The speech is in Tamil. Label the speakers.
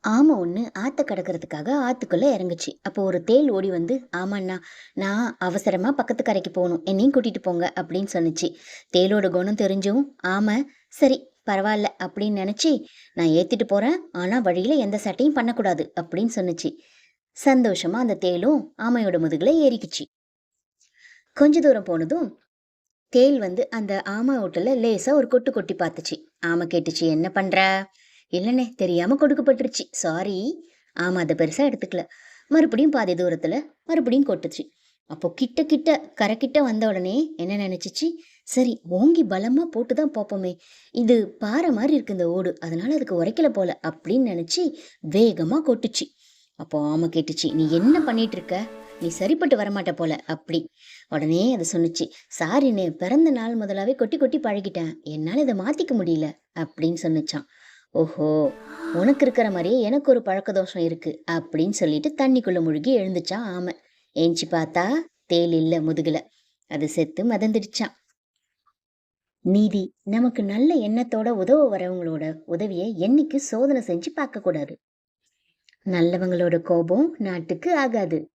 Speaker 1: ஆமை ஒண்ணு ஆத்த கடக்கிறதுக்காக ஆத்துக்குள்ள இறங்குச்சு. அப்போ ஒரு தேள் ஓடி வந்து, "ஆமாண்ணா, நான் அவசரமா பக்கத்து கரைக்கு போகணும். என்னையும் கூட்டிட்டு போங்க" அப்படின்னு சொன்னுச்சு. தேளோட குணம் தெரிஞ்சும் ஆமை, "சரி பரவாயில்ல" அப்படின்னு நினைச்சு, "நான் ஏத்திட்டு போறேன். ஆனா வழியில எந்த சட்டையும் பண்ணக்கூடாது" அப்படின்னு சொன்னுச்சு. சந்தோஷமா அந்த தேளும் ஆமையோட முதுகுல ஏறிக்குச்சு. கொஞ்ச தூரம் போனதும் தேள் வந்து அந்த ஆமை ஓட்டுல லேசா ஒரு கொட்டு கொட்டி பார்த்துச்சு. ஆமை கேட்டுச்சு, "என்ன பண்ற?" "இல்லண்ணே, தெரியாம கொடுக்கப்பட்டுருச்சு, சாரி." ஆமா அதை பெருசா எடுத்துக்கல. மறுபடியும் பாதி தூரத்துல மறுபடியும் கொட்டுச்சு. அப்போ கிட்ட கிட்ட கரை கிட்ட வந்த உடனே என்ன நினைச்சிச்சு, சரி ஓங்கி பலமா போட்டுதான் பார்ப்போமே, இது பாறை மாதிரி இருக்கு இந்த ஓடு, அதனால அதுக்கு உரைக்கல போல அப்படின்னு நினைச்சு வேகமா கொட்டுச்சு. அப்போ ஆமை கேட்டுச்சு, "நீ என்ன பண்ணிட்டு இருக்க? நீ சரிப்பட்டு வரமாட்ட போல" அப்படி. உடனே அது சொன்னுச்சு, "சாரிண்ணே, பிறந்த நாள் முதலாவே கொட்டி கொட்டி பழகிட்டேன், என்னால இதை மாத்திக்க முடியல" அப்படின்னு சொன்னுச்சான். "ஓஹோ, உனக்கு இருக்கிற மாதிரியே எனக்கு ஒரு பழக்க தோஷம் இருக்கு" அப்படின்னு சொல்லிட்டு தண்ணிக்குள்ள முழுகி எழுந்துச்சான் ஆமை. ஏஞ்சி பார்த்தா தேள் இல்ல முதுகுல. அது செத்து மிதந்துடுச்சான். நீதி: நமக்கு நல்ல எண்ணத்தோட உதவ வரவங்களோட உதவியை என்னைக்கு சோதனை செஞ்சு பார்க்க கூடாது. நல்லவங்களோட கோபம் நாட்டுக்கு ஆகாது.